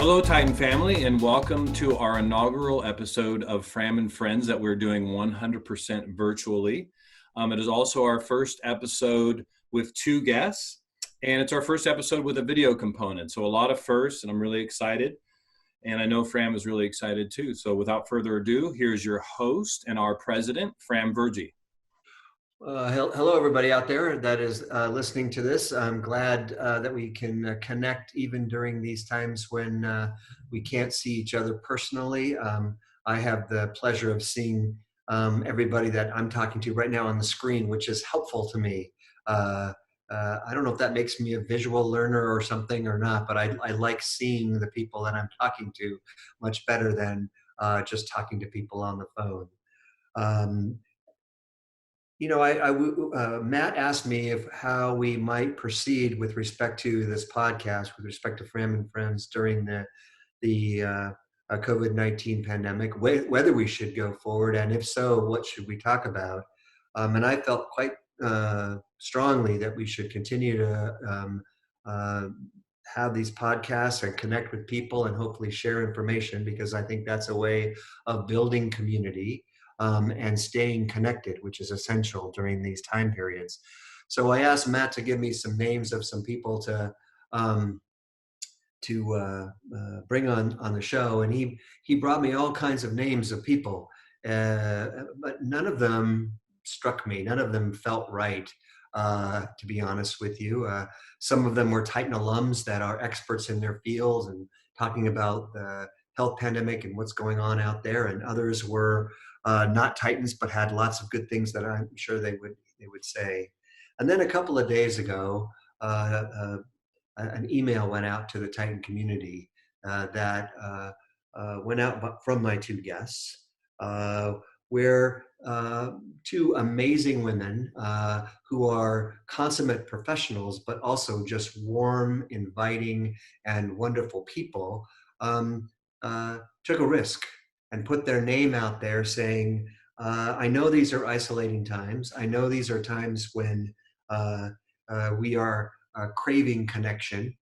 Hello, Titan family, and welcome to our inaugural episode of Fram and Friends that we're doing 100% virtually. It is also our first episode with two guests, and it's our first episode with a video component. So a lot of firsts, and I'm really excited. And I know Fram is really excited too. So without further ado, here's your host and our president, Fram Virjee. Hello, everybody out there that is listening to this. I'm glad that we can connect even during these times when we can't see each other personally. I have the pleasure of seeing everybody that I'm talking to right now on the screen, which is helpful to me. I don't know if that makes me a visual learner or something or not, but I like seeing the people that I'm talking to much better than just talking to people on the phone. Matt asked me how we might proceed with respect to this podcast, with respect to Fram and Friends during the COVID-19 pandemic, whether we should go forward, and if so, what should we talk about? And I felt quite strongly that we should continue to have these podcasts and connect with people and hopefully share information, because I think that's a way of building community. And staying connected, which is essential during these time periods. So I asked Matt to give me some names of some people to bring on the show, and he brought me all kinds of names of people, but none of them struck me. None of them felt right, to be honest with you. Some of them were Titan alums that are experts in their fields and talking about the health pandemic and what's going on out there, and others were not Titans, but had lots of good things that I'm sure they would say. And then a couple of days ago, an email went out to the Titan community that went out from my two guests, where two amazing women who are consummate professionals, but also just warm, inviting, and wonderful people, took a risk and put their name out there saying, I know these are isolating times. I know these are times when we are craving connection.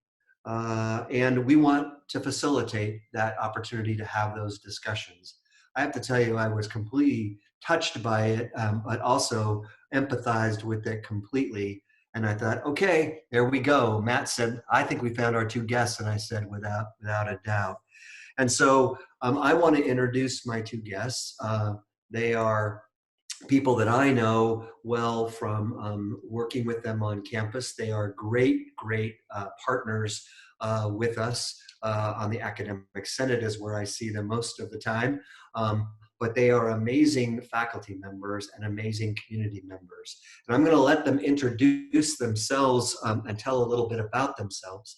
And we want to facilitate that opportunity to have those discussions. I have to tell you, I was completely touched by it, but also empathized with it completely. And I thought, okay, there we go. Matt said, I think we found our two guests. And I said, without a doubt. And so I want to introduce my two guests. They are people that I know well from working with them on campus. They are great partners with us on the Academic Senate, is where I see them most of the time. But they are amazing faculty members and amazing community members. And I'm going to let them introduce themselves and tell a little bit about themselves.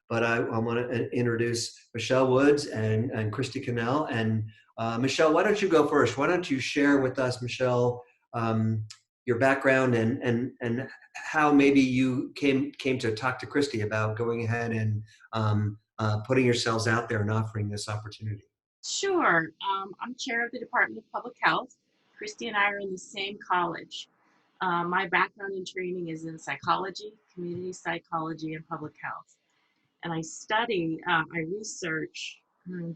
But I want to introduce Michele Wood and Kristi Kanel. And Michele, why don't you go first? Why don't you share with us, Michele, your background and how maybe you came to talk to Kristi about going ahead and putting yourselves out there and offering this opportunity. Sure. I'm chair of the Department of Public Health. Kristi and I are in the same college. My background and training is in psychology, community psychology, and public health. And I research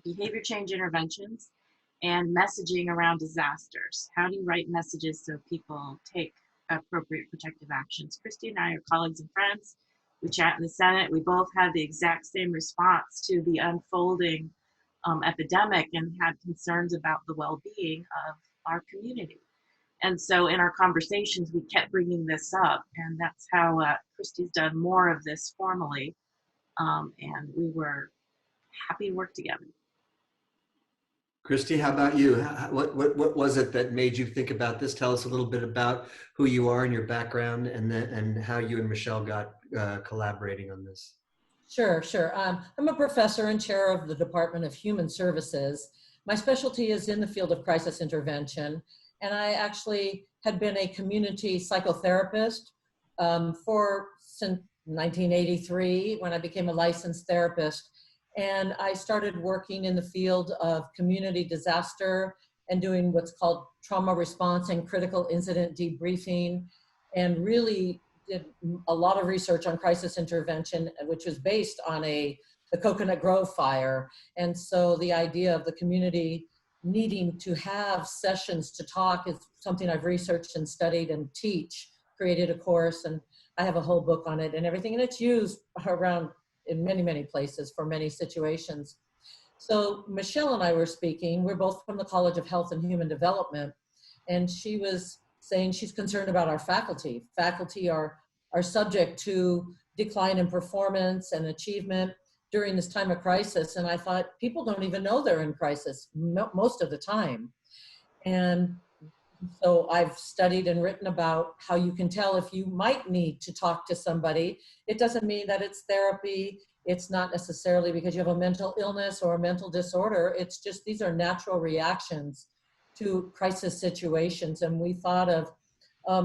behavior change interventions and messaging around disasters. How do you write messages so people take appropriate protective actions? Kristi and I are colleagues and friends. We chat in the Senate. We both had the exact same response to the unfolding epidemic and had concerns about the well-being of our community. And so in our conversations, we kept bringing this up, and that's how Kristi's done more of this formally. And we were happy to work together. Kristi, how about you? What was it that made you think about this? Tell us a little bit about who you are and your background, and how you and Michele got collaborating on this. Sure. I'm a professor and chair of the Department of Human Services. My specialty is in the field of crisis intervention, and I actually had been a community psychotherapist since 1983 when I became a licensed therapist. And I started working in the field of community disaster and doing what's called trauma response and critical incident debriefing, and really did a lot of research on crisis intervention, which was based on a the Coconut Grove fire. And so the idea of the community needing to have sessions to talk is something I've researched and studied and teach, created a course, and I have a whole book on it and everything. And it's used around in many, many places for many situations. So Michele and I were speaking. We're both from the College of Health and Human Development. And she was saying she's concerned about our faculty. Faculty are subject to decline in performance and achievement during this time of crisis. And I thought, people don't even know they're in crisis most of the time. And so I've studied and written about how you can tell if you might need to talk to somebody. It doesn't mean that it's therapy. It's not necessarily because you have a mental illness or a mental disorder. It's just, these are natural reactions to crisis situations. And we thought of,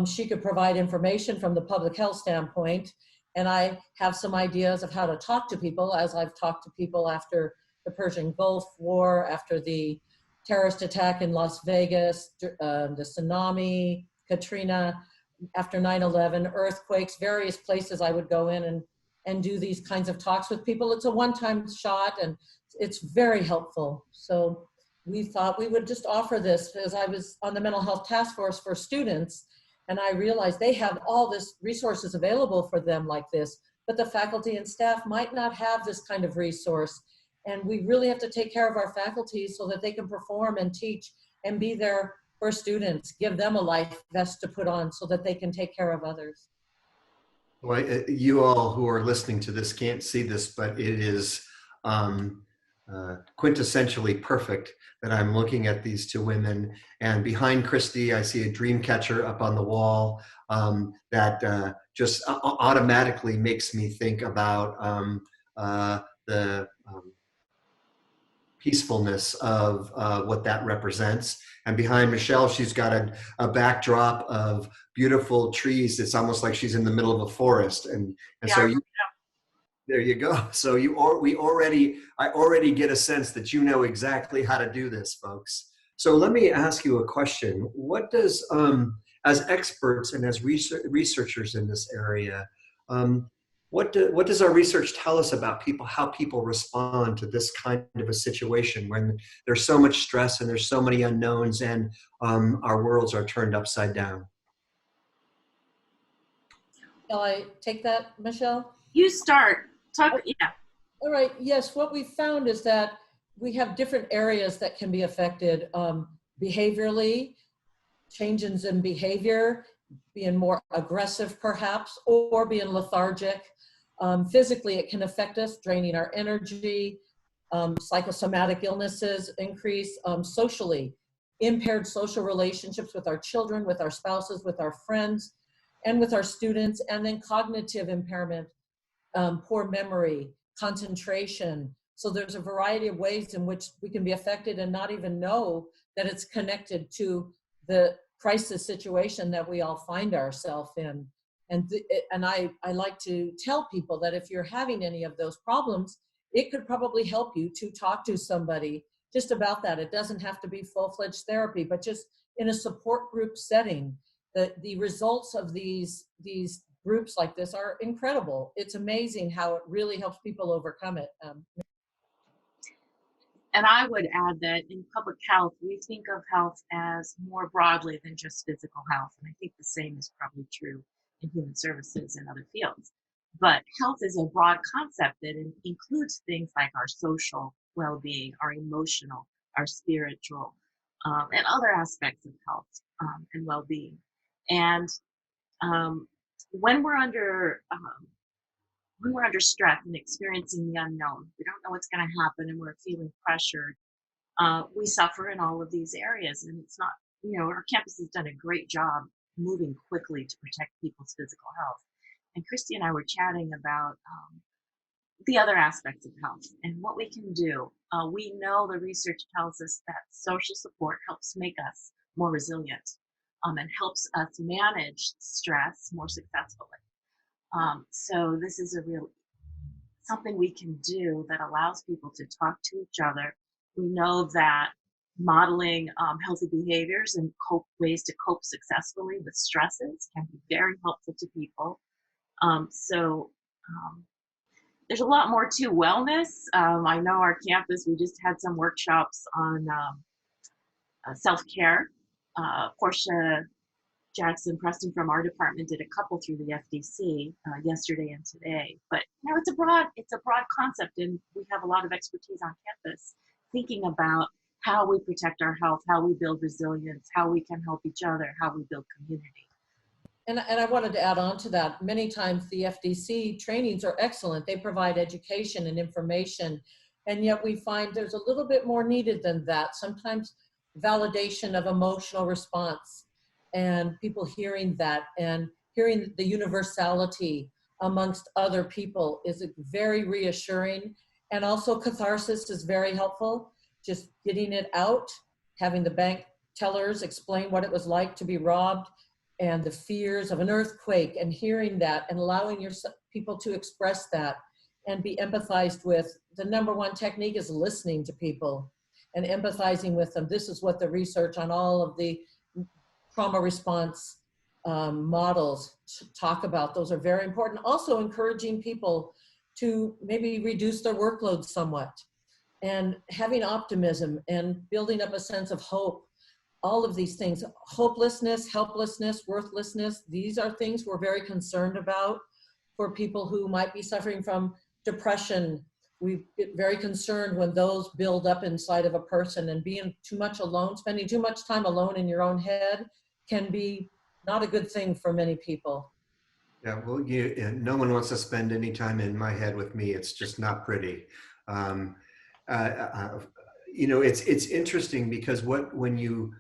she could provide information from the public health standpoint. And I have some ideas of how to talk to people, as I've talked to people after the Persian Gulf War, after the terrorist attack in Las Vegas, the tsunami, Katrina, after 9/11, earthquakes, various places I would go in and do these kinds of talks with people. It's a one-time shot and it's very helpful. So we thought we would just offer this, because I was on the mental health task force for students, and I realized they have all this resources available for them like this, but the faculty and staff might not have this kind of resource. And we really have to take care of our faculty so that they can perform and teach and be there for students, give them a life vest to put on so that they can take care of others. Well, you all who are listening to this can't see this, but it is quintessentially perfect that I'm looking at these two women, and behind Kristi, I see a dream catcher up on the wall that just automatically makes me think about the peacefulness of what that represents. And behind Michele, she's got a backdrop of beautiful trees. It's almost like she's in the middle of a forest. And yeah, so there you go. So I already get a sense that you know exactly how to do this, folks. So let me ask you a question. What does, as experts and as researchers in this area, what does our research tell us about people, how people respond to this kind of a situation when there's so much stress and there's so many unknowns and our worlds are turned upside down? Shall I take that, Michele? You start. Yeah. All right. Yes. What we found is that we have different areas that can be affected behaviorally, changes in behavior, being more aggressive perhaps, or being lethargic. Physically, it can affect us, draining our energy. Psychosomatic illnesses increase. Socially, impaired social relationships with our children, with our spouses, with our friends, and with our students. And then cognitive impairment, poor memory, concentration. So there's a variety of ways in which we can be affected and not even know that it's connected to the crisis situation that we all find ourselves in. And I like to tell people that if you're having any of those problems, it could probably help you to talk to somebody just about that. It doesn't have to be full-fledged therapy, but just in a support group setting. The results of these groups like this are incredible. It's amazing how it really helps people overcome it. And I would add that in public health, we think of health as more broadly than just physical health. And I think the same is probably true in human services and other fields. But health is a broad concept that includes things like our social well-being, our emotional, our spiritual, and other aspects of health and well-being. And when we're under stress and experiencing the unknown, we don't know what's going to happen, and we're feeling pressured. We suffer in all of these areas, and it's not, our campus has done a great job moving quickly to protect people's physical health. And Kristi and I were chatting about the other aspects of health and what we can do. We know the research tells us that social support helps make us more resilient and helps us manage stress more successfully. So this is something we can do that allows people to talk to each other. We know that modeling healthy behaviors and ways to cope successfully with stresses can be very helpful to people. there's a lot more to wellness. I know our campus, we just had some workshops on self-care. Portia Jackson Preston from our department did a couple through the FDC yesterday and today. But you know, it's a broad concept, and we have a lot of expertise on campus thinking about how we protect our health, how we build resilience, how we can help each other, how we build community. And I wanted to add on to that. Many times the FDC trainings are excellent. They provide education and information, and yet we find there's a little bit more needed than that. Sometimes validation of emotional response and people hearing that and hearing the universality amongst other people is very reassuring. And also catharsis is very helpful. Just getting it out, having the bank tellers explain what it was like to be robbed and the fears of an earthquake, and hearing that and allowing your people to express that and be empathized with. The number one technique is listening to people and empathizing with them. This is what the research on all of the trauma response models talk about. Those are very important. Also encouraging people to maybe reduce their workload somewhat and having optimism and building up a sense of hope. All of these things, hopelessness, helplessness, worthlessness, these are things we're very concerned about for people who might be suffering from depression. We get very concerned when those build up inside of a person, and being too much alone, spending too much time alone in your own head can be not a good thing for many people. Yeah, well, no one wants to spend any time in my head with me. It's just not pretty. You know, it's interesting because when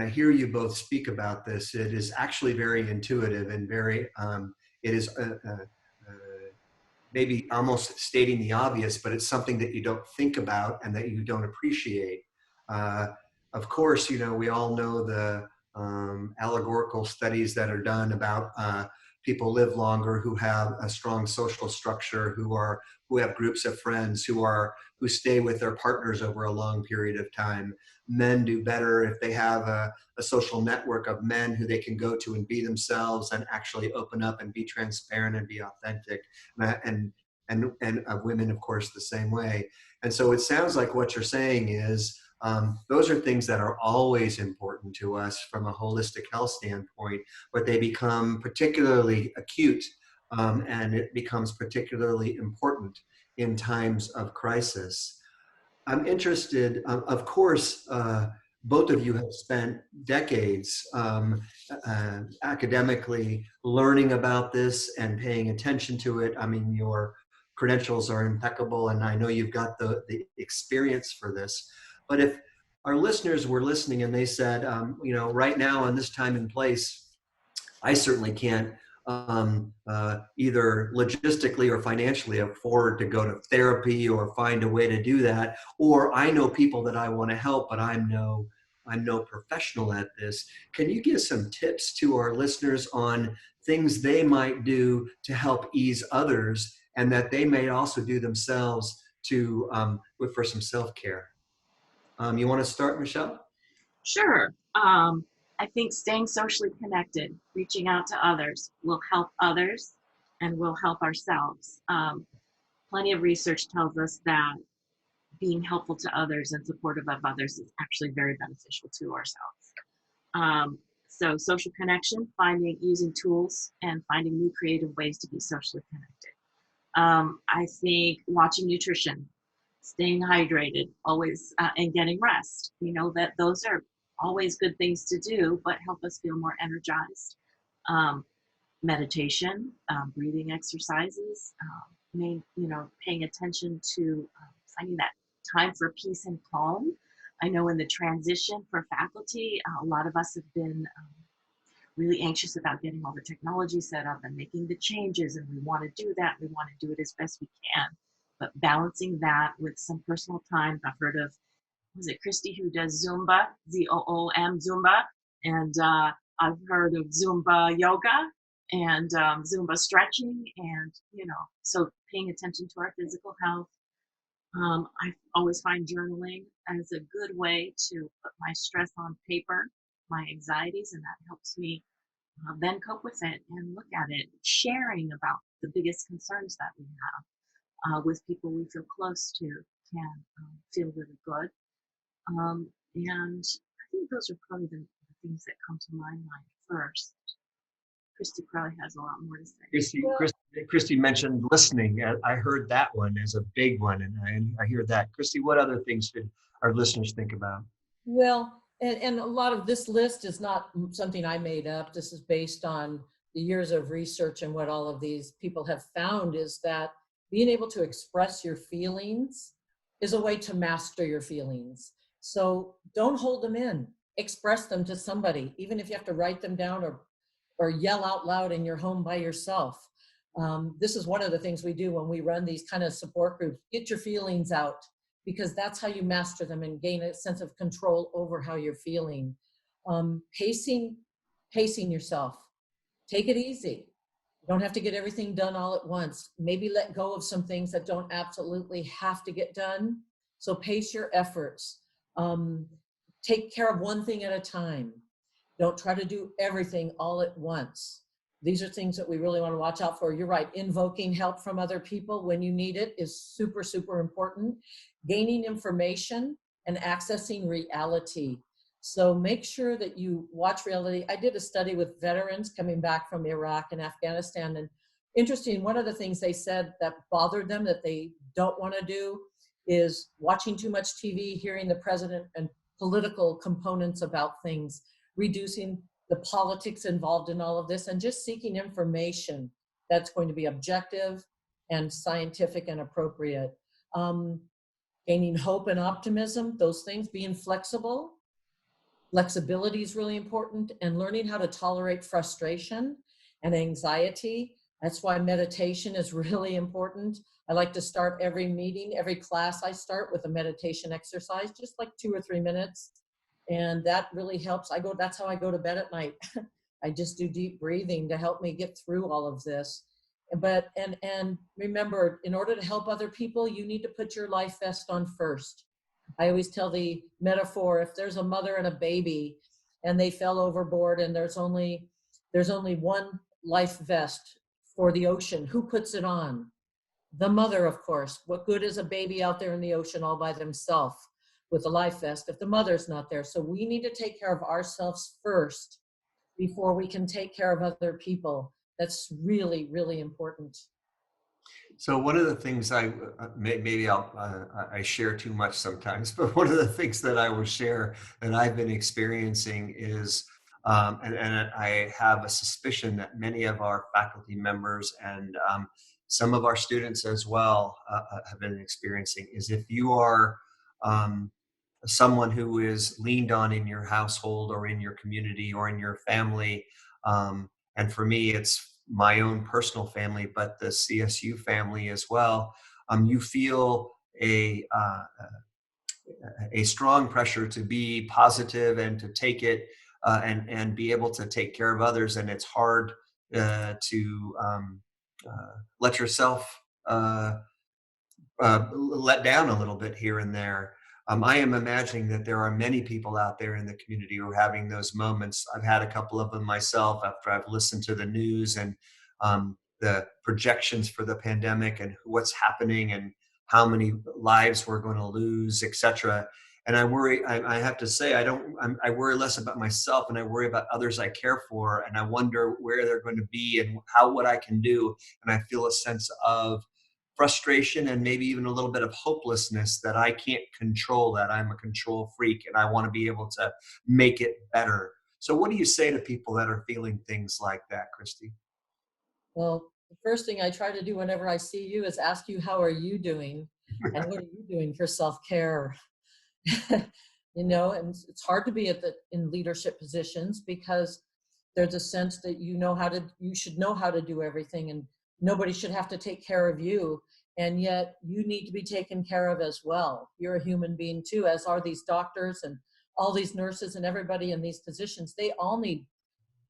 I hear you both speak about this, it is actually very intuitive and very, it is maybe almost stating the obvious, but it's something that you don't think about and that you don't appreciate. Of course, you know, we all know the allegorical studies that are done about people live longer who have a strong social structure, who have groups of friends, who stay with their partners over a long period of time. Men do better if they have a social network of men who they can go to and be themselves and actually open up and be transparent and be authentic. And women, of course, the same way. And so it sounds like what you're saying is those are things that are always important to us from a holistic health standpoint, but they become particularly acute and it becomes particularly important in times of crisis. I'm interested, of course, both of you have spent decades academically learning about this and paying attention to it. I mean, your credentials are impeccable, and I know you've got the experience for this. But if our listeners were listening and they said, you know, right now in this time and place, I certainly can't either logistically or financially afford to go to therapy or find a way to do that. Or I know people that I want to help, but I'm no professional at this. Can you give some tips to our listeners on things they might do to help ease others and that they may also do themselves to for some self-care? You want to start, Michele? Sure. I think staying socially connected, reaching out to others will help others and will help ourselves. Plenty of research tells us that being helpful to others and supportive of others is actually very beneficial to ourselves. So social connection, using tools and finding new creative ways to be socially connected. I think watching nutrition, staying hydrated, always, and getting rest. You know that those are always good things to do, but help us feel more energized. Meditation, breathing exercises, paying attention to finding that time for peace and calm. I know in the transition for faculty, a lot of us have been really anxious about getting all the technology set up and making the changes, and we want to do that. We want to do it as best we can, but balancing that with some personal time. I've heard of, was it Kristi who does Zumba, Z-O-O-M, Zumba, and I've heard of Zumba yoga and Zumba stretching, and so paying attention to our physical health. I always find journaling as a good way to put my stress on paper, my anxieties, and that helps me then cope with it and look at it, sharing about the biggest concerns that we have with people we feel close to can feel really good. And I think those are probably the things that come to my mind first. Kristi probably has a lot more to say. Kristi mentioned listening. I heard that one as a big one, and I hear that. Kristi, what other things should our listeners think about? Well, and a lot of this list is not something I made up. This is based on the years of research, and what all of these people have found is that being able to express your feelings is a way to master your feelings. So don't hold them in. Express them to somebody, even if you have to write them down or yell out loud in your home by yourself. This is one of the things we do when we run these kind of support groups. Get your feelings out, because that's how you master them and gain a sense of control over how you're feeling. Pacing yourself. Take it easy. You don't have to get everything done all at once. Maybe let go of some things that don't absolutely have to get done. So pace your efforts. Take care of one thing at a time. Don't try to do everything all at once. These are things that we really want to watch out for. You're right. Invoking help from other people when you need it is super, super important. Gaining information and accessing reality. So make sure that you watch reality. I did a study with veterans coming back from Iraq and Afghanistan. And interesting, one of the things they said that bothered them that they don't want to do is watching too much TV, hearing the president and political components about things, reducing the politics involved in all of this, and just seeking information that's going to be objective and scientific and appropriate. Gaining hope and optimism, those things, being flexible. Flexibility is really important, and learning how to tolerate frustration and anxiety. That's why meditation is really important. I like to start every meeting, every class I start with a meditation exercise, just like 2 or 3 minutes. And that really helps. That's how I go to bed at night. I just do deep breathing to help me get through all of this. But, and remember, in order to help other people, you need to put your life vest on first. I always tell the metaphor, if there's a mother and a baby and they fell overboard and there's only one life vest for the ocean, who puts it on? The mother, of course. What good is a baby out there in the ocean all by themselves with a life vest if the mother's not there? So we need to take care of ourselves first before we can take care of other people. That's really, really important. So one of the things I share too much sometimes, but one of the things that I will share that I've been experiencing is, and I have a suspicion that many of our faculty members and some of our students as well have been experiencing, is if you are someone who is leaned on in your household or in your community or in your family, and for me, it's my own personal family, but the CSU family as well. You feel a strong pressure to be positive and to take it and be able to take care of others, and it's hard to let yourself let down a little bit here and there. I am imagining that there are many people out there in the community who are having those moments. I've had a couple of them myself after I've listened to the news and the projections for the pandemic and what's happening and how many lives we're going to lose, etc. And I worry, I have to say, I worry less about myself and I worry about others I care for. And I wonder where they're going to be and what I can do. And I feel a sense of frustration and maybe even a little bit of hopelessness that I can't control that. I'm a control freak and I want to be able to make it better. So what do you say to people that are feeling things like that, Kristi? Well, the first thing I try to do whenever I see you is ask you, how are you doing? And what are you doing for self-care? And it's hard to be in leadership positions because there's a sense that you should know how to do everything and nobody should have to take care of you. And yet you need to be taken care of as well. You're a human being too, as are these doctors and all these nurses and everybody in these positions. They all need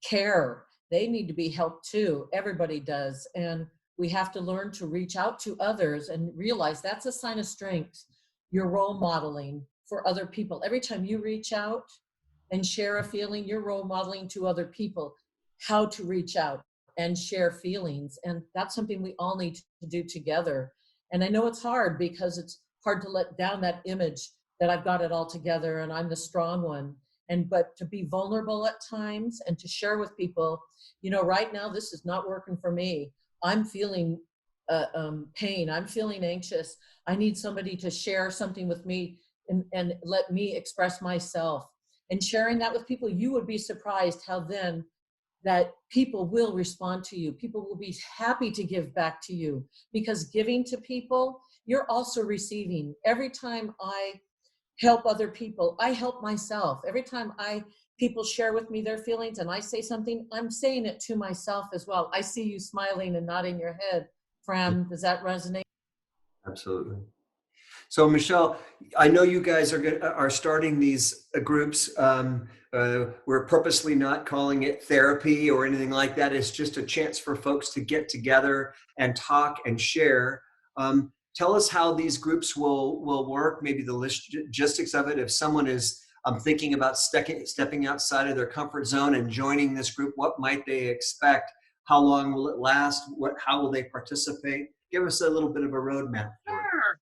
care. They need to be helped too. Everybody does. And we have to learn to reach out to others and realize that's a sign of strength. You're role modeling for other people. Every time you reach out and share a feeling, you're role modeling to other people. how to reach out and share feelings. And that's something we all need to do together. And I know it's hard because it's hard to let down that image that I've got it all together and I'm the strong one. But to be vulnerable at times and to share with people, you know, right now, this is not working for me. I'm feeling pain. I'm feeling anxious. I need somebody to share something with me and let me express myself. And sharing that with people, you would be surprised how then that people will respond to you. People will be happy to give back to you, because giving to people, you're also receiving. Every time I help other people, I help myself. Every time people share with me their feelings and I say something, I'm saying it to myself as well. I see you smiling and nodding your head. Fram, does that resonate? Absolutely. So Michele, I know you guys are starting these groups. We're purposely not calling it therapy or anything like that. It's just a chance for folks to get together and talk and share. Tell us how these groups will work, maybe the logistics of it. If someone is thinking about stepping outside of their comfort zone and joining this group, what might they expect? How long will it last? How will they participate? Give us a little bit of a roadmap. Sure.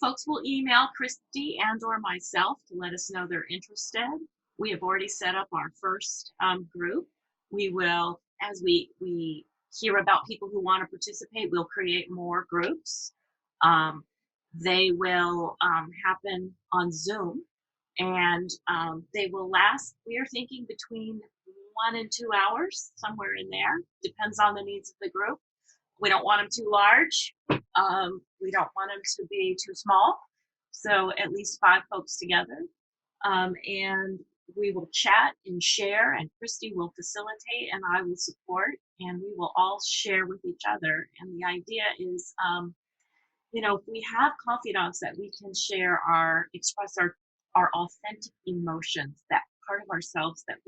Folks will email Kristi and/or myself to let us know they're interested. We have already set up our first group. We will, as we hear about people who want to participate, we'll create more groups. They will happen on Zoom, and they will last, we are thinking, between 1 and 2 hours, somewhere in there. Depends on the needs of the group. We don't want them too large. We don't want them to be too small. So at least 5 folks together. And we will chat and share, and Kristi will facilitate and I will support, and we will all share with each other. And the idea is, you know, if we have confidants that we can share express our authentic emotions, that part of ourselves that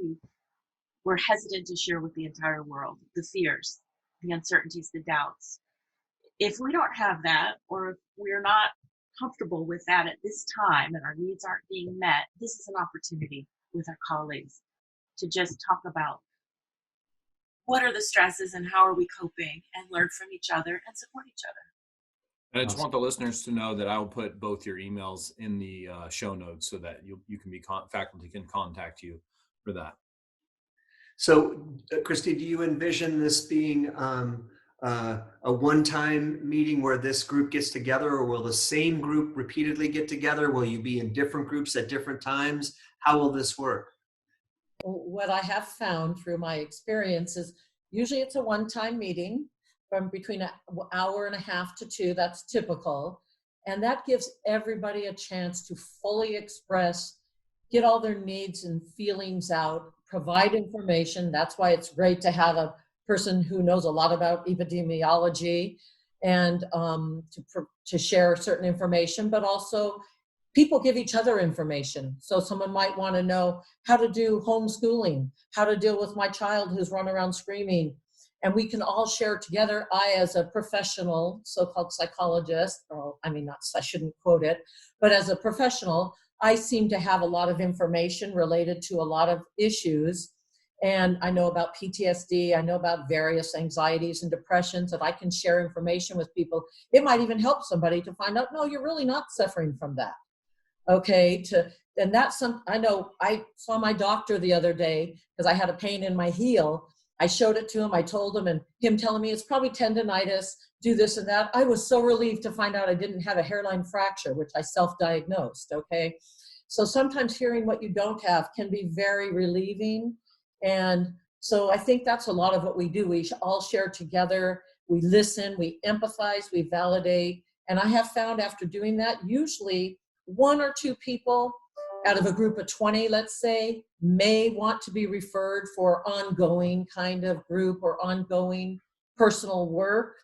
we're hesitant to share with the entire world, the fears, the uncertainties, the doubts. If we don't have that, or if we're not comfortable with that at this time and our needs aren't being met, this is an opportunity with our colleagues to just talk about what are the stresses and how are we coping, and learn from each other and support each other. And I just want the listeners to know that I will put both your emails in the show notes so that you can be faculty can contact you for that. So, Kristi, do you envision this being a one-time meeting where this group gets together, or will the same group repeatedly get together? Will you be in different groups at different times? How will this work? What I have found through my experience is usually it's a one-time meeting from between an hour and a half to 2. That's typical. And that gives everybody a chance to fully express, get all their needs and feelings out, provide information. That's why it's great to have a person who knows a lot about epidemiology and to share certain information, but also people give each other information. So someone might want to know how to do homeschooling, how to deal with my child who's run around screaming, and we can all share together. I, as a professional, so-called psychologist, I shouldn't quote it, but as a professional, I seem to have a lot of information related to a lot of issues. And I know about PTSD, I know about various anxieties and depressions, that I can share information with people. It might even help somebody to find out, no, you're really not suffering from that. Okay, and that's I know I saw my doctor the other day because I had a pain in my heel. I showed it to him, I told him, and him telling me it's probably tendonitis, do this and that. I was so relieved to find out I didn't have a hairline fracture, which I self-diagnosed, okay? So sometimes hearing what you don't have can be very relieving. And so I think that's a lot of what we do. We all share together, we listen, we empathize, we validate. And I have found after doing that, usually 1 or 2 people out of a group of 20, let's say, may want to be referred for ongoing kind of group or ongoing personal work.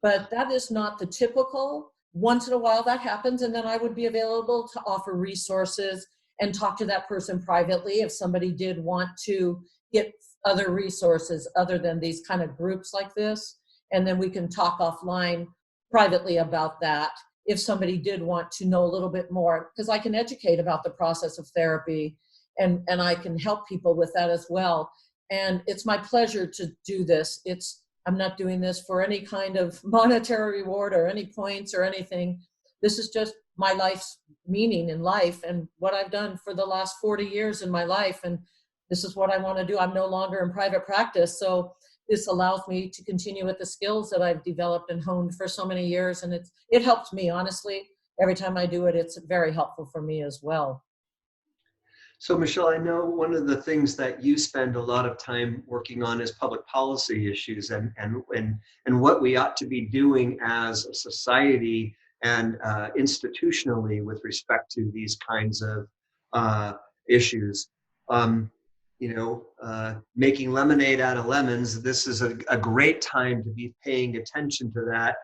But that is not the typical. Once in a while that happens, and then I would be available to offer resources and talk to that person privately if somebody did want to get other resources other than these kind of groups like this. And then we can talk offline privately about that if somebody did want to know a little bit more, because I can educate about the process of therapy and I can help people with that as well. And it's my pleasure to do this. I'm not doing this for any kind of monetary reward or any points or anything. This is just my life's meaning in life and what I've done for the last 40 years in my life. And this is what I want to do. I'm no longer in private practice. So this allows me to continue with the skills that I've developed and honed for so many years. And it helps me, honestly. Every time I do it, it's very helpful for me as well. So Michele, I know one of the things that you spend a lot of time working on is public policy issues and what we ought to be doing as a society and institutionally with respect to these kinds of issues. Making lemonade out of lemons, this is a great time to be paying attention to that.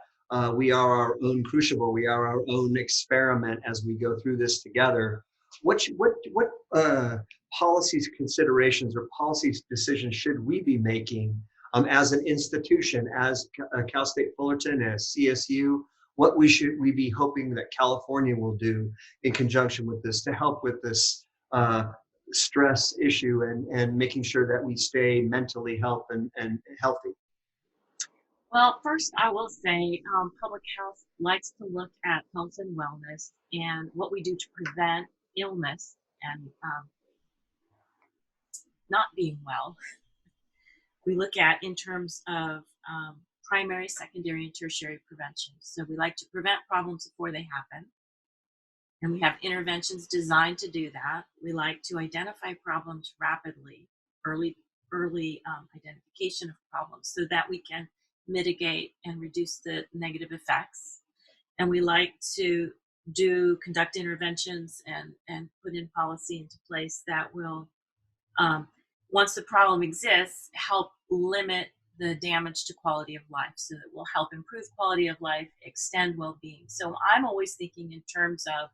We are our own crucible. We are our own experiment as we go through this together. What policies considerations or policy decisions should we be making as an institution, as Cal State Fullerton, as CSU? What should we be hoping that California will do in conjunction with this to help with this stress issue and making sure that we stay mentally healthy? Well, first I will say public health likes to look at health and wellness and what we do to prevent illness and not being well. We look at in terms of primary, secondary, and tertiary prevention. So we like to prevent problems before they happen. And we have interventions designed to do that. We like to identify problems rapidly, early identification of problems so that we can mitigate and reduce the negative effects. And we like to conduct interventions and put in policy into place that will, once the problem exists, help limit the damage to quality of life, so that will help improve quality of life, extend well-being. So I'm always thinking in terms of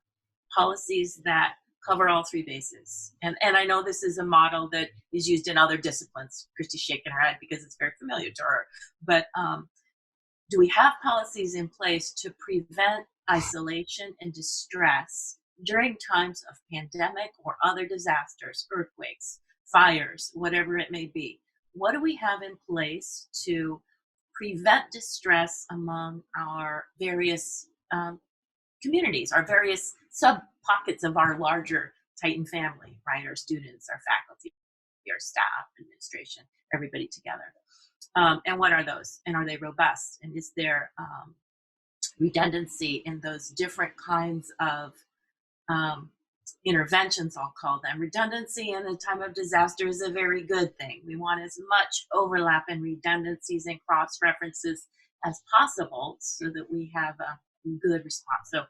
policies that cover all three bases. And I know this is a model that is used in other disciplines. Kristi's shaking her head because it's very familiar to her. But do we have policies in place to prevent isolation and distress during times of pandemic or other disasters, earthquakes, fires, whatever it may be? What do we have in place to prevent distress among our various communities, our various sub-pockets of our larger Titan family, right? Our students, our faculty, our staff, administration, everybody together. And what are those? And are they robust? And is there redundancy in those different kinds of interventions, I'll call them? Redundancy in the time of disaster is a very good thing. We want as much overlap and redundancies and cross-references as possible so that we have a good response. So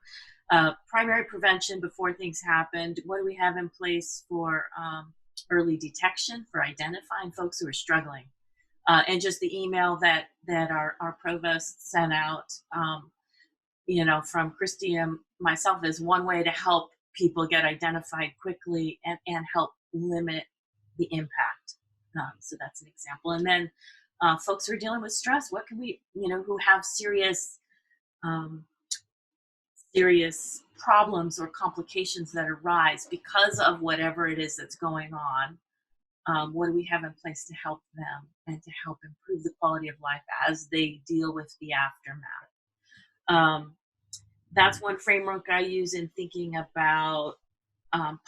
primary prevention before things happened. What do we have in place for early detection, for identifying folks who are struggling? And just the email that our provost sent out, from Kristi and myself is one way to help people get identified quickly and help limit the impact. So that's an example. And then folks who are dealing with stress, what can we, who have serious problems or complications that arise because of whatever it is that's going on. What do we have in place to help them and to help improve the quality of life as they deal with the aftermath? That's one framework I use in thinking about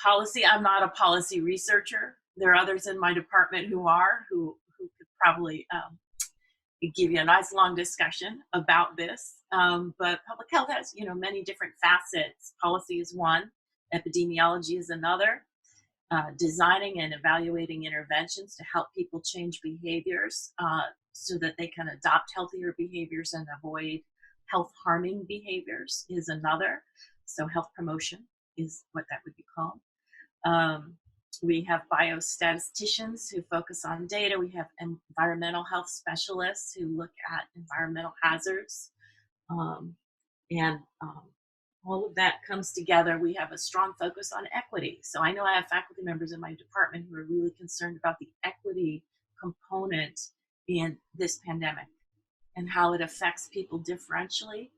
policy. I'm not a policy researcher. There are others in my department who could probably give you a nice long discussion about this. But public health has, many different facets. Policy is one, epidemiology is another. Designing and evaluating interventions to help people change behaviors so that they can adopt healthier behaviors and avoid health harming behaviors is another. So health promotion is what that would be called. We have biostatisticians who focus on data. We have environmental health specialists who look at environmental hazards. All of that comes together. We have a strong focus on equity. So I know I have faculty members in my department who are really concerned about the equity component in this pandemic and how it affects people differentially,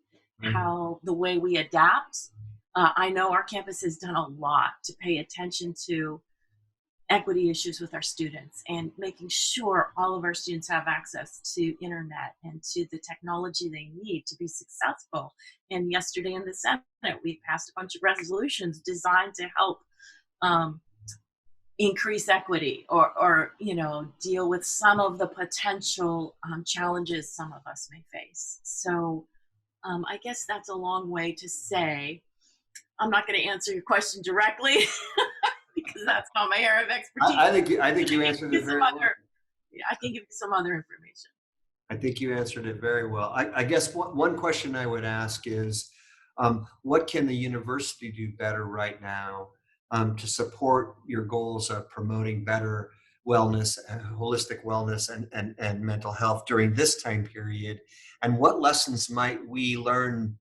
how the way we adapt. I know our campus has done a lot to pay attention to equity issues with our students and making sure all of our students have access to internet and to the technology they need to be successful. And yesterday in the Senate, we passed a bunch of resolutions designed to help increase equity or deal with some of the potential challenges some of us may face. So I guess that's a long way to say, I'm not going to answer your question directly because that's not my area of expertise. I think you answered it very well. Yeah, I can give you some other information. I think you answered it very well. I guess one question I would ask is, what can the university do better right now to support your goals of promoting better wellness, holistic wellness, and mental health during this time period? And what lessons might we learn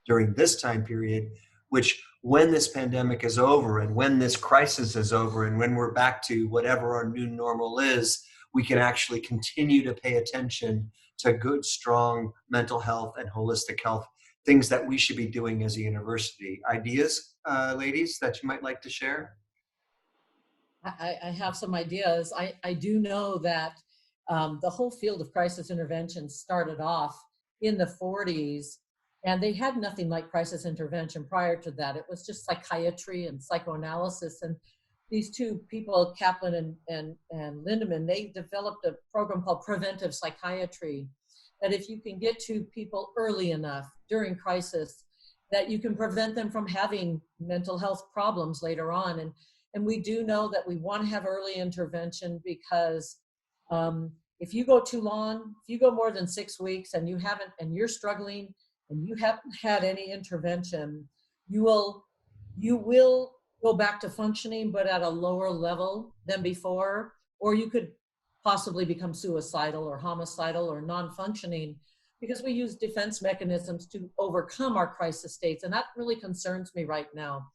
during this time period, which when this pandemic is over and when this crisis is over and when we're back to whatever our new normal is, we can actually continue to pay attention to good, strong mental health and holistic health, things that we should be doing as a university. Ideas, ladies, that you might like to share? I have some ideas. I do know that the whole field of crisis intervention started off in the 40s, and they had nothing like crisis intervention prior to that. It was just psychiatry and psychoanalysis. And these two people, Kaplan and Lindemann, they developed a program called preventive psychiatry, that if you can get to people early enough during crisis, that you can prevent them from having mental health problems later on. And we do know that we want to have early intervention because if you go too long, if you go more than 6 weeks and you're struggling and you haven't had any intervention, you will go back to functioning, but at a lower level than before, or you could possibly become suicidal or homicidal or non-functioning, because we use defense mechanisms to overcome our crisis states. And that really concerns me right now.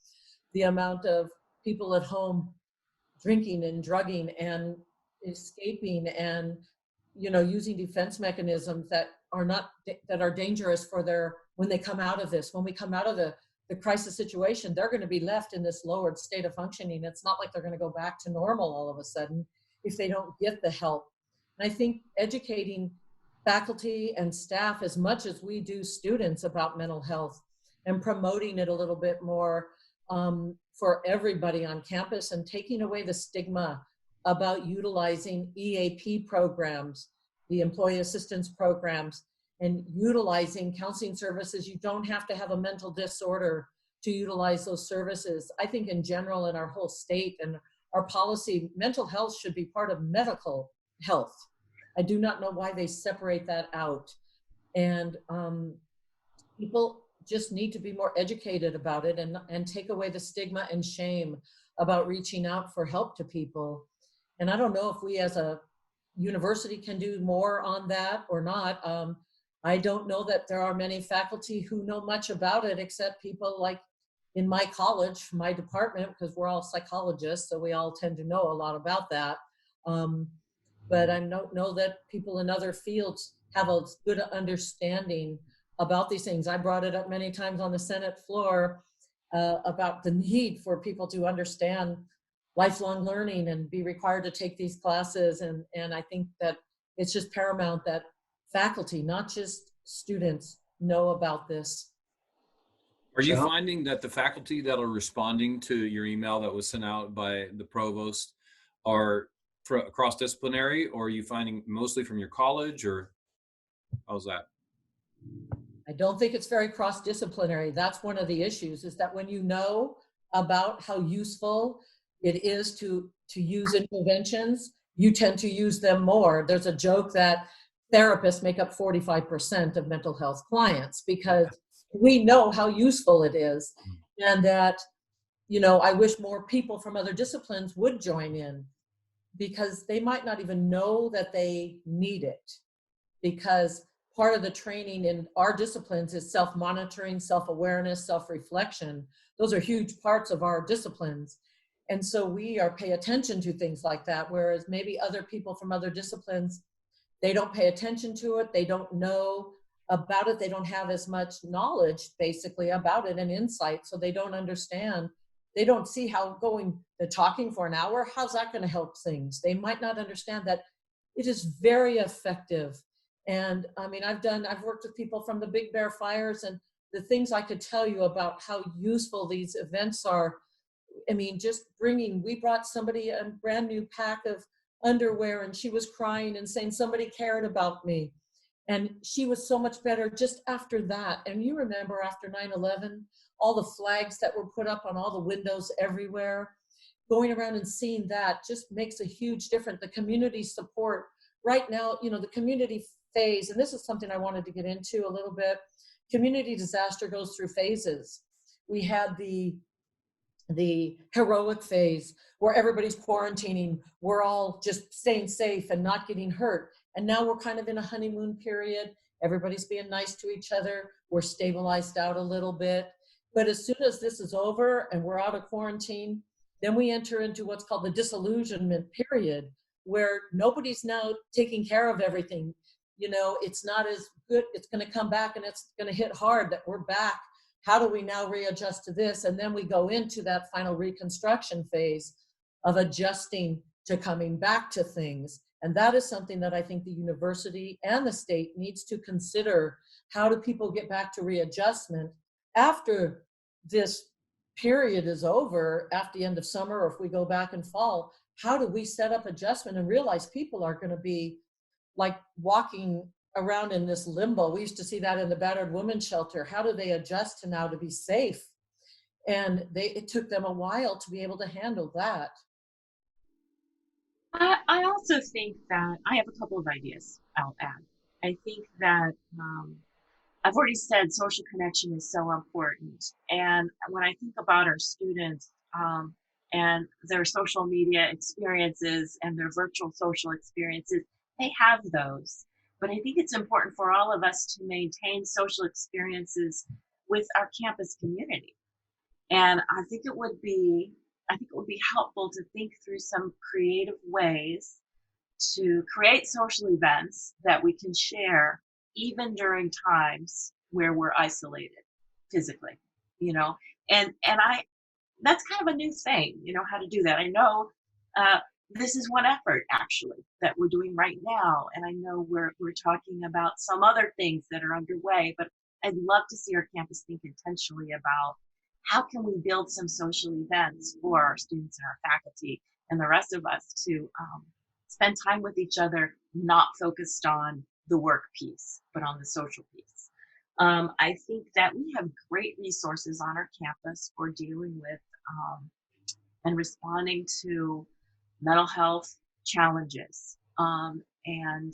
The amount of people at home drinking and drugging and escaping and using defense mechanisms that are dangerous for when they come out of this. When we come out of the crisis situation, they're going to be left in this lowered state of functioning. It's not like they're going to go back to normal all of a sudden if they don't get the help. And I think educating faculty and staff as much as we do students about mental health and promoting it a little bit more for everybody on campus, and taking away the stigma about utilizing EAP programs, the employee assistance programs, and utilizing counseling services. You don't have to have a mental disorder to utilize those services. I think in general in our whole state and our policy, mental health should be part of medical health. I do not know why they separate that out. And people just need to be more educated about it and take away the stigma and shame about reaching out for help to people. And I don't know if we as a university can do more on that or not. I don't know that there are many faculty who know much about it, except people like in my college, my department, because we're all psychologists, so we all tend to know a lot about that. But I don't know that people in other fields have a good understanding about these things. I brought it up many times on the Senate floor about the need for people to understand lifelong learning and be required to take these classes. And I think that it's just paramount that faculty, not just students, know about this. Are you finding that the faculty that are responding to your email that was sent out by the provost are cross-disciplinary, or are you finding mostly from your college, or how's that? I don't think it's very cross-disciplinary. That's one of the issues, is that when you know about how useful it is to use interventions, you tend to use them more. There's a joke that therapists make up 45% of mental health clients because we know how useful it is. And that, I wish more people from other disciplines would join in, because they might not even know that they need it, because part of the training in our disciplines is self-monitoring, self-awareness, self-reflection. Those are huge parts of our disciplines. And so we pay attention to things like that, whereas maybe other people from other disciplines, they don't pay attention to it. They don't know about it. They don't have as much knowledge basically about it and insight. So they don't understand They don't see how the talking for an hour, how's that going to help things? They might not understand that it is very effective. And I mean, I've worked with people from the Big Bear fires, and the things I could tell you about how useful these events are. I mean, we brought somebody a brand new pack of underwear, and she was crying and saying somebody cared about me. And she was so much better just after that. And you remember after 9/11, all the flags that were put up on all the windows everywhere, going around and seeing that just makes a huge difference. The community support right now, the community phase, and this is something I wanted to get into a little bit. Community disaster goes through phases. We had the heroic phase where everybody's quarantining. We're all just staying safe and not getting hurt. And now we're kind of in a honeymoon period. Everybody's being nice to each other. We're stabilized out a little bit. But as soon as this is over and we're out of quarantine, then we enter into what's called the disillusionment period, where nobody's now taking care of everything. It's not as good. It's going to come back and it's going to hit hard that we're back. How do we now readjust to this? And then we go into that final reconstruction phase of adjusting to coming back to things. And that is something that I think the university and the state needs to consider. How do people get back to readjustment after this period is over, after the end of summer, or if we go back in fall? How do we set up adjustment and realize people are going to be like walking around in this limbo? We used to see that in the battered women's shelter. How do they adjust to now to be safe? And it took them a while to be able to handle that. I also think that I have a couple of ideas I'll add. I think that I've already said social connection is so important. And when I think about our students and their social media experiences and their virtual social experiences, they have those. But I think it's important for all of us to maintain social experiences with our campus community. And I think it would be helpful to think through some creative ways to create social events that we can share even during times where we're isolated physically, and that's kind of a new thing, how to do that. I know this is one effort actually that we're doing right now, and I know we're talking about some other things that are underway, but I'd love to see our campus think intentionally about how can we build some social events for our students and our faculty and the rest of us to spend time with each other, not focused on the work piece, but on the social piece. I think that we have great resources on our campus for dealing with and responding to mental health challenges and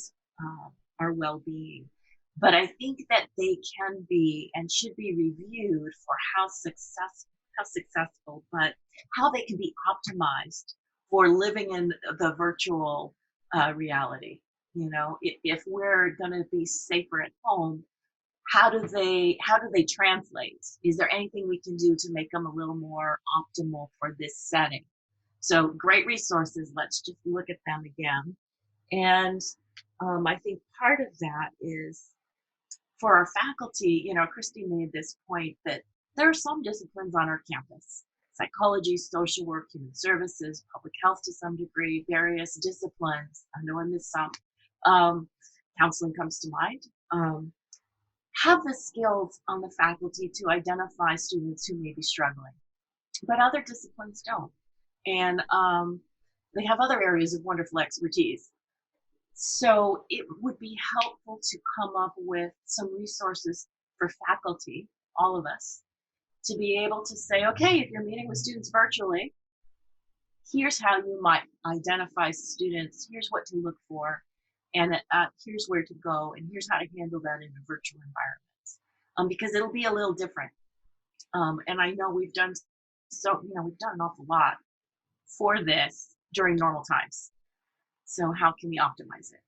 our well-being. But I think that they can be and should be reviewed for how successful, but how they can be optimized for living in the virtual reality. If we're going to be safer at home, how do they translate? Is there anything we can do to make them a little more optimal for this setting? So great resources. Let's just look at them again. And I think part of that is for our faculty. Kristi made this point that there are some disciplines on our campus: psychology, social work, human services, public health to some degree, various disciplines. I know I missed some. Counseling comes to mind. Have the skills on the faculty to identify students who may be struggling, but other disciplines don't. And they have other areas of wonderful expertise. So it would be helpful to come up with some resources for faculty, all of us, to be able to say, okay, if you're meeting with students virtually, here's how you might identify students, here's what to look for, and here's where to go, and here's how to handle that in a virtual environment. Because it'll be a little different. And I know we've done an awful lot for this during normal times. So how can we optimize it?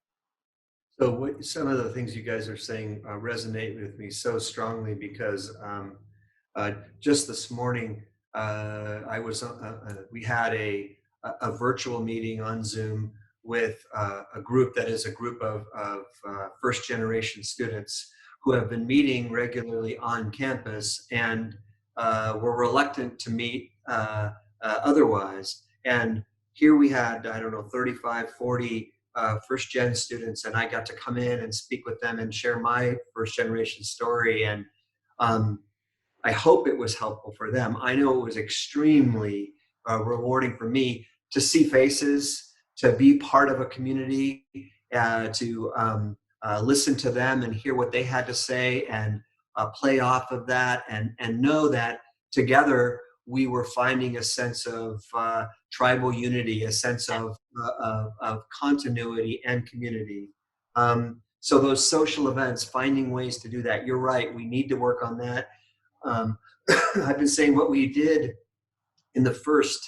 So some of the things you guys are saying resonate with me so strongly, because just this morning we had a virtual meeting on Zoom with a group that is a group of first generation students who have been meeting regularly on campus, and were reluctant to meet otherwise. And here we had, I don't know, 35, 40 first gen students, and I got to come in and speak with them and share my first generation story. And I hope it was helpful for them. I know it was extremely rewarding for me to see faces, to be part of a community, to listen to them and hear what they had to say, and play off of that, and know that together we were finding a sense of tribal unity, a sense of continuity and community. So those social events, finding ways to do that, you're right, we need to work on that. I've been saying what we did in the first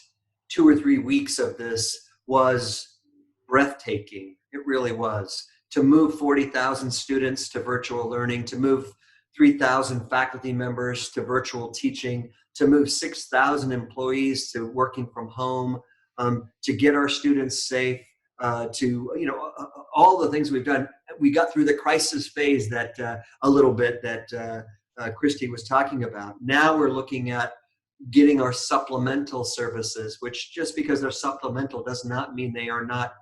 2 or 3 weeks of this was breathtaking. It really was. To move 40,000 students to virtual learning, to move 3,000 faculty members to virtual teaching, to move 6,000 employees to working from home, to get our students safe, to, all the things we've done. We got through the crisis phase that a little bit that Kristi was talking about. Now we're looking at getting our supplemental services, which just because they're supplemental does not mean they are not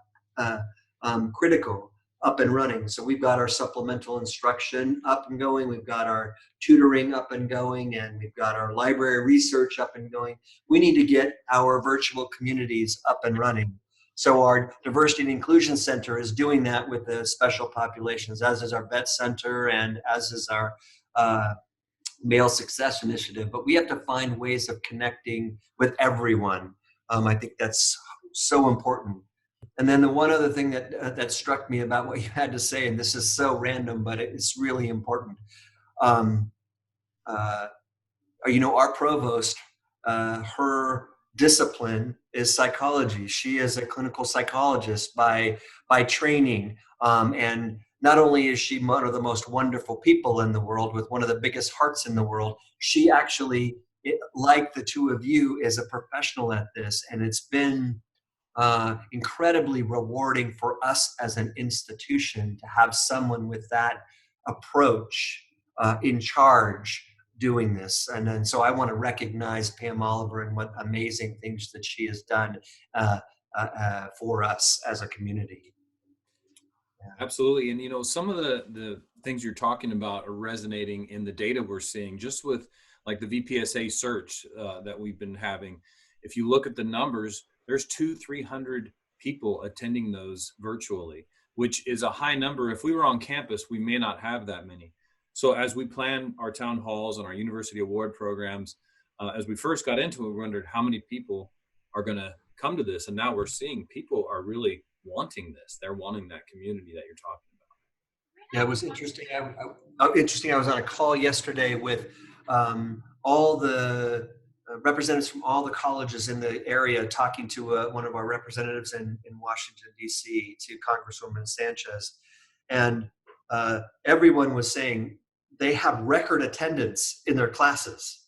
critical, up and running. So we've got our supplemental instruction up and going. We've got our tutoring up and going, and we've got our library research up and going. We need to get our virtual communities up and running. So our Diversity and Inclusion Center is doing that with the special populations, as is our Vet Center and as is our Male Success Initiative. But we have to find ways of connecting with everyone. I think that's so important. And then the one other thing that struck me about what you had to say, and this is so random, but it's really important. Our provost, her discipline is psychology. She is a clinical psychologist by training, and not only is she one of the most wonderful people in the world with one of the biggest hearts in the world, she actually, like the two of you, is a professional at this, and it's been incredibly rewarding for us as an institution to have someone with that approach in charge doing this. And then so I want to recognize Pam Oliver and what amazing things that she has done for us as a community. Yeah. Absolutely. And some of the things you're talking about are resonating in the data we're seeing, just with like the VPSA search that we've been having. If you look at the numbers, there's 200-300 people attending those virtually, which is a high number. If we were on campus, we may not have that many. So as we plan our town halls and our university award programs, as we first got into it, we wondered how many people are going to come to this. And now we're seeing people are really wanting this. They're wanting that community that you're talking about. Yeah, it was interesting. I was on a call yesterday with all the representatives from all the colleges in the area, talking to one of our representatives in Washington, D.C., to Congresswoman Sanchez. And everyone was saying they have record attendance in their classes.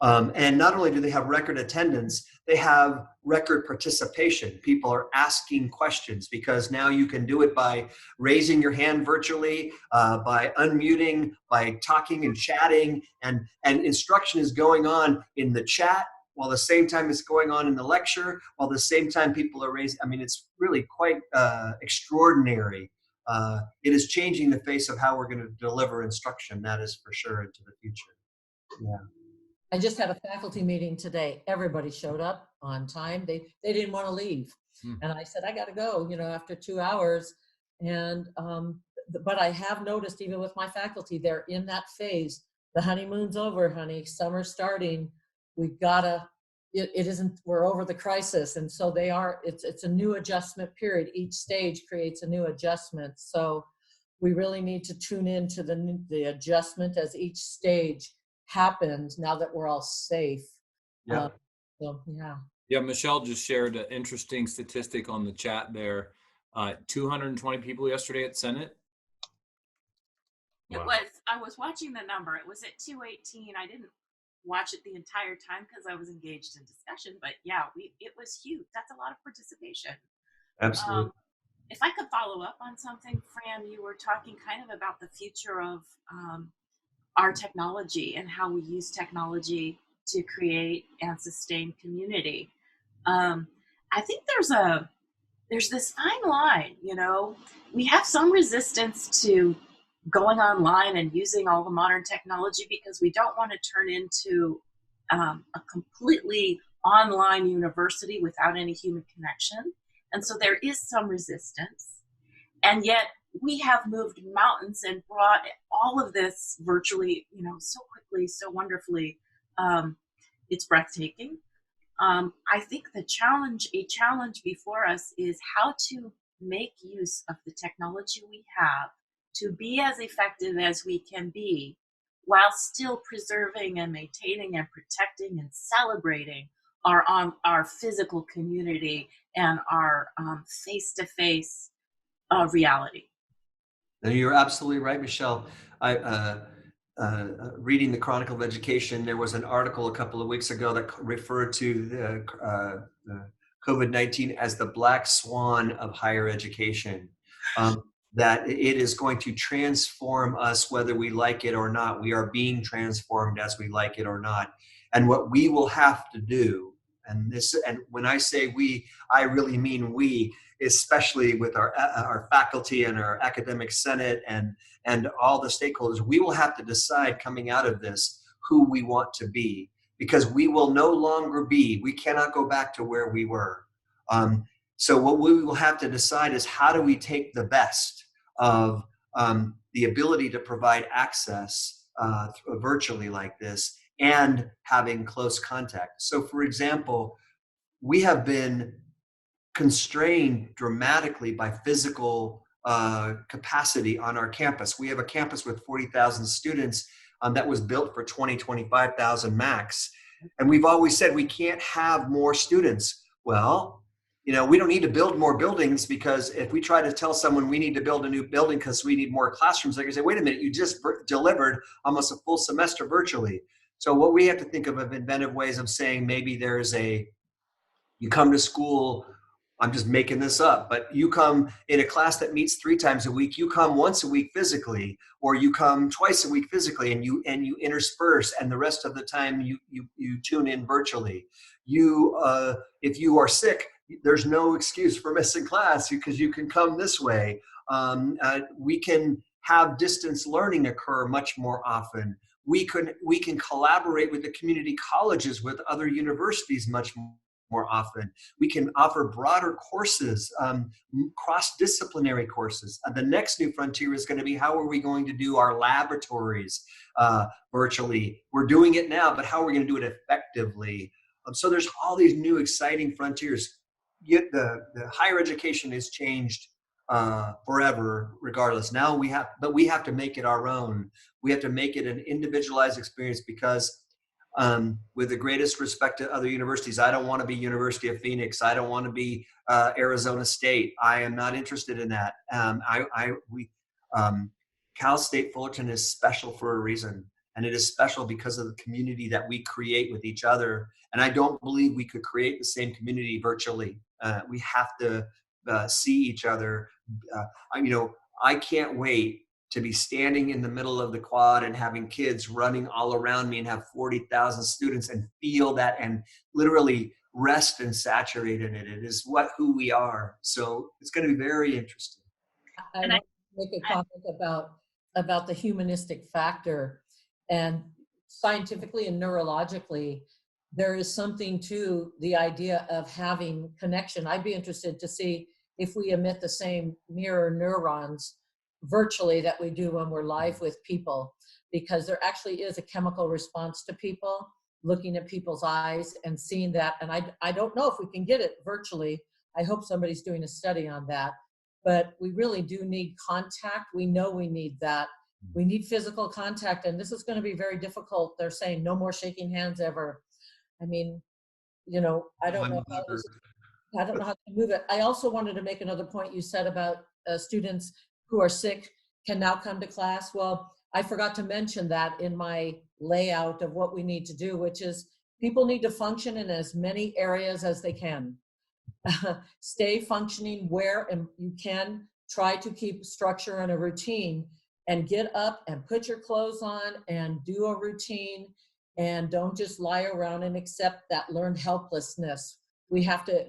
And not only do they have record attendance, they have record participation. People are asking questions because now you can do it by raising your hand virtually, by unmuting, by talking and chatting, and instruction is going on in the chat while the same time it's going on in the lecture, while the same time people are raising. I mean, it's really quite extraordinary. It is changing the face of how we're going to deliver instruction, that is for sure, into the future. Yeah. I just had a faculty meeting today. Everybody showed up on time. They didn't want to leave. And I said, I got to go, after 2 hours. And, but I have noticed even with my faculty, they're in that phase. The honeymoon's over, honey. Summer's starting. We've got to, it isn't, we're over the crisis. And so they are, it's a new adjustment period. Each stage creates a new adjustment. So we really need to tune into the adjustment as each stage happens now that we're all safe. Yeah. Yeah, Michelle just shared an interesting statistic on the chat there. 220 people yesterday at Senate. Wow. I was watching the number. It was at 218. I didn't watch it the entire time because I was engaged in discussion, but yeah, it was huge. That's a lot of participation. Absolutely. If I could follow up on something, Fram, you were talking kind of about the future of our technology and how we use technology to create and sustain community. I think there's this fine line, you know. We have some resistance to going online and using all the modern technology because we don't want to turn into a completely online university without any human connection. And so there is some resistance. And yet we have moved mountains and brought all of this virtually, you know, so quickly, so wonderfully. It's breathtaking. I think a challenge before us is how to make use of the technology we have to be as effective as we can be while still preserving and maintaining and protecting and celebrating our physical community and our face-to-face reality. And you're absolutely right, Michelle. Reading the Chronicle of Education, there was an article a couple of weeks ago that referred to the COVID-19 as the black swan of higher education. That it is going to transform us whether we like it or not. We are being transformed as we like it or not. And what we will have to do, and when I say we, I really mean we, especially with our faculty and our academic senate and all the stakeholders, we will have to decide coming out of this who we want to be, because we will no longer be, we cannot go back to where we were. So what we will have to decide is how do we take the best of the ability to provide access virtually like this and having close contact. So for example, we have been constrained dramatically by physical capacity on our campus. We have a campus with 40,000 students that was built for 25,000 max. And we've always said we can't have more students. Well, you know, we don't need to build more buildings, because if we try to tell someone we need to build a new building because we need more classrooms, they're going to say, wait a minute, you just delivered almost a full semester virtually. So what we have to think of inventive ways of saying, maybe there's you come to school, I'm just making this up, but you come in a class that meets 3 times a week, you come once a week physically, or you come twice a week physically, and you intersperse, and the rest of the time you tune in virtually. If you are sick, there's no excuse for missing class because you can come this way. We can have distance learning occur much more often. We can collaborate with the community colleges, with other universities much more often. We can offer broader courses, cross-disciplinary courses. The next new frontier is going to be, how are we going to do our laboratories virtually? We're doing it now, but how are we going to do it effectively? So there's all these new exciting frontiers. Yet the higher education has changed forever, regardless. Now we have to make it our own. We have to make it an individualized experience, because with the greatest respect to other universities, I don't want to be University of Phoenix. I don't want to be Arizona State. I am not interested in that. Cal State Fullerton is special for a reason. And it is special because of the community that we create with each other. And I don't believe we could create the same community virtually. We have to see each other. I can't wait to be standing in the middle of the quad and having kids running all around me and have 40,000 students and feel that and literally rest and saturate in it. It is who we are. So it's going to be very interesting. I want to make a comment about the humanistic factor. And scientifically and neurologically, there is something to the idea of having connection. I'd be interested to see if we emit the same mirror neurons virtually that we do when we're live with people, because there actually is a chemical response to people, looking at people's eyes and seeing that. And I don't know if we can get it virtually. I hope somebody's doing a study on that. But we really do need contact. We know we need that. We need physical contact, and this is going to be very difficult. They're saying no more shaking hands ever. I mean, I don't know how to move it. I also wanted to make another point you said about students who are sick can now come to class. Well, I forgot to mention that in my layout of what we need to do, which is people need to function in as many areas as they can. Stay functioning where you can. Try to keep structure and a routine, and get up and put your clothes on and do a routine. and don't just lie around and accept that learned helplessness. We have to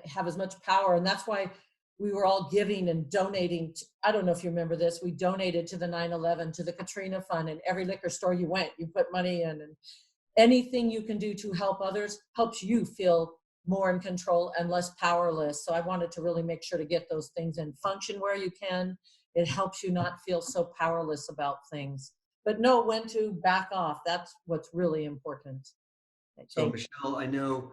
have as much power, and that's why we were all giving and donating. I don't know if you remember this. We donated to the 9/11, to the Katrina Fund, and every liquor store you went, you put money in. And anything you can do to help others helps you feel more in control and less powerless. So I wanted to really make sure to get those things in. Function where you can. It helps you not feel so powerless about things. But know when to back off. That's what's really important. So Michele, I know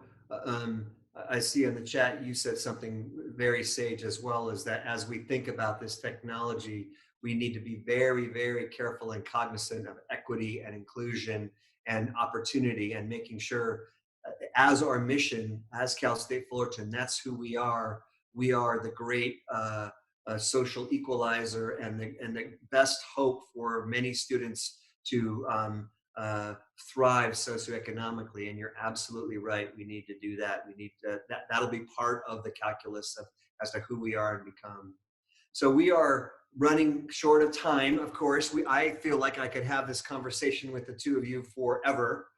I see in the chat you said something very sage as well, is that as we think about this technology, we need to be very, very careful and cognizant of equity and inclusion and opportunity, and making sure as our mission, as Cal State Fullerton, that's who we are. We are the great social equalizer and the best hope for many students to thrive socioeconomically. And you're absolutely right. We need to do that. We need to, that'll be part of the calculus of as to who we are and become. So we are running short of time. Of course, I feel like I could have this conversation with the two of you forever.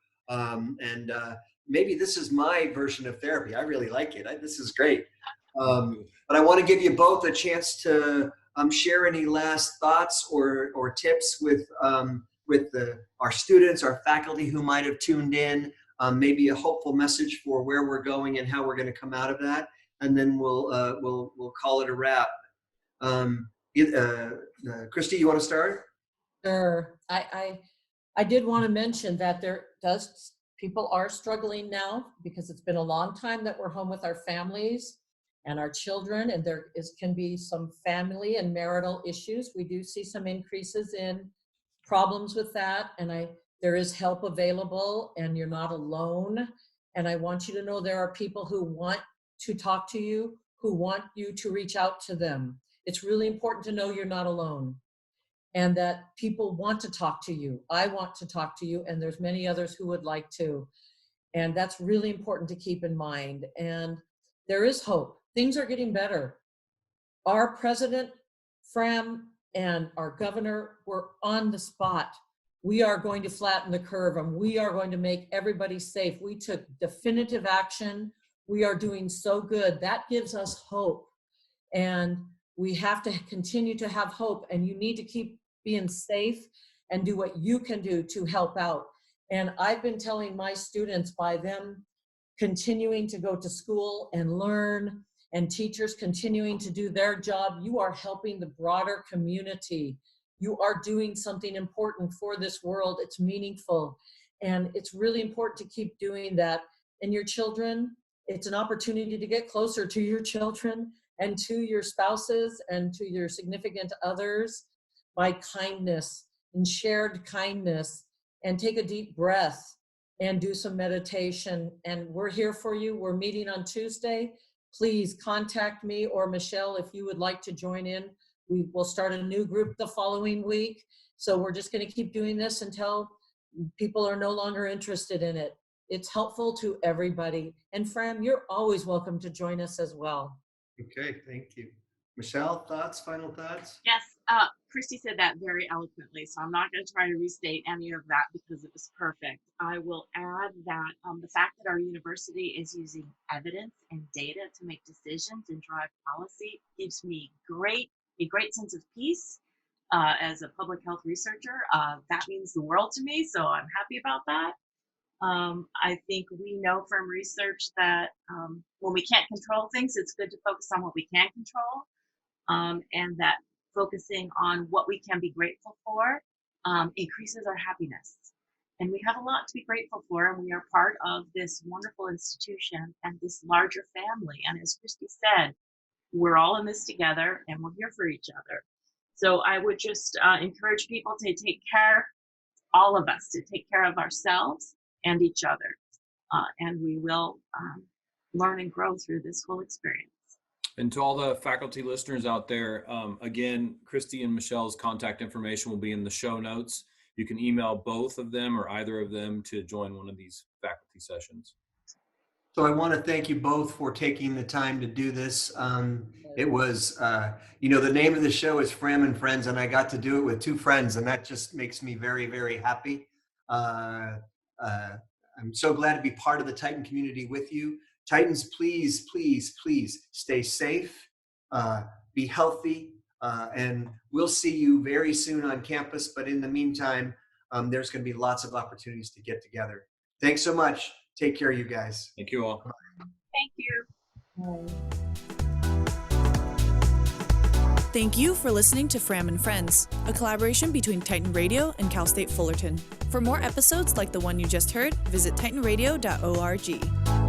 Maybe this is my version of therapy. I really like it. This is great. But I want to give you both a chance to share any last thoughts or tips with our students, our faculty who might have tuned in, maybe a hopeful message for where we're going and how we're going to come out of that, and then we'll call it a wrap. Kristi, you want to start? Sure. I did want to mention that people are struggling now because it's been a long time that we're home with our families and our children, and can be some family and marital issues. We do see some increases in problems with that, and there is help available, and you're not alone. And I want you to know there are people who want to talk to you, who want you to reach out to them. It's really important to know you're not alone, and that people want to talk to you. I want to talk to you, and there's many others who would like to. And that's really important to keep in mind. And there is hope. Things are getting better. Our president, Fram, and our governor were on the spot. We are going to flatten the curve, and we are going to make everybody safe. We took definitive action. We are doing so good. That gives us hope. And we have to continue to have hope, and you need to keep being safe and do what you can do to help out. And I've been telling my students, by them continuing to go to school and learn, and teachers continuing to do their job, you are helping the broader community. You are doing something important for this world. It's meaningful. And it's really important to keep doing that. And your children, it's an opportunity to get closer to your children and to your spouses and to your significant others by kindness and shared kindness. And take a deep breath and do some meditation. And we're here for you. We're meeting on Tuesday. Please contact me or Michele if you would like to join in. We will start a new group the following week. So we're just going to keep doing this until people are no longer interested in it. It's helpful to everybody. And Fram, you're always welcome to join us as well. Okay, thank you. Michele, final thoughts? Yes, Kristi said that very eloquently, so I'm not going to try to restate any of that because it was perfect. I will add that the fact that our university is using evidence and data to make decisions and drive policy gives me a great sense of peace as a public health researcher. That means the world to me, so I'm happy about that. I think we know from research that when we can't control things, it's good to focus on what we can control, and that focusing on what we can be grateful for increases our happiness. And we have a lot to be grateful for, and we are part of this wonderful institution and this larger family. And as Kristi said, we're all in this together, and we're here for each other. So I would just encourage people to take care, all of us, to take care of ourselves and each other. And we will learn and grow through this whole experience. And to all the faculty listeners out there, again, Kristi and Michele's contact information will be in the show notes. You can email both of them or either of them to join one of these faculty sessions. So I want to thank you both for taking the time to do this. It was, the name of the show is Fram and Friends, and I got to do it with two friends, and that just makes me very, very happy. I'm so glad to be part of the Titan community with you. Titans, please, please, please stay safe, be healthy, and we'll see you very soon on campus. But in the meantime, there's going to be lots of opportunities to get together. Thanks so much. Take care, you guys. Thank you all. Thank you. Thank you for listening to Fram and Friends, a collaboration between Titan Radio and Cal State Fullerton. For more episodes like the one you just heard, visit titanradio.org.